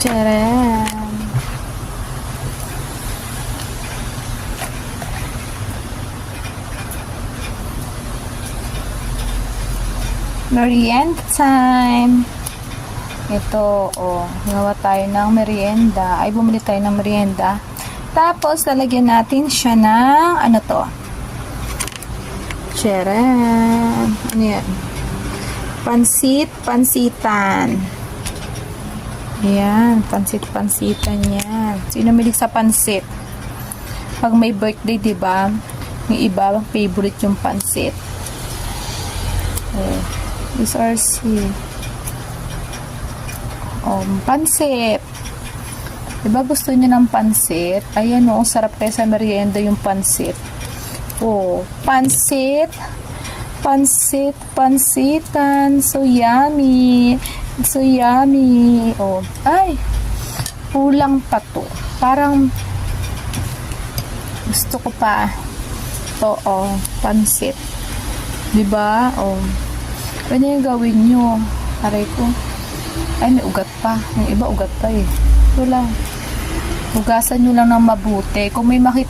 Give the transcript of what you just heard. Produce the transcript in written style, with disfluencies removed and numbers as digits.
Tcharam! Merienda time! Ito, gawa tayo ng merienda. Ay, bumili tayo ng merienda. Tapos, lalagyan natin siya ng, ano to? Tcharam! Ano yan? Pansitan. Ayan, pansitan yan. Sino milig sa pansit? Pag may birthday, diba? Yung iba, favorite yung pansit. These are pansit. Diba gusto niyo ng pansit? Ayan sarap kaya sa merienda yung pansit. Pansitan. So yummy. Ay, kulang pa to. Parang gusto ko pa. Pansit. Diba? Ano yung gawin nyo? Aray ko. Ay, may ugat pa. Yung iba ugat pa eh. Ito lang. Hugasan nyo lang ng mabuti. Kung may makita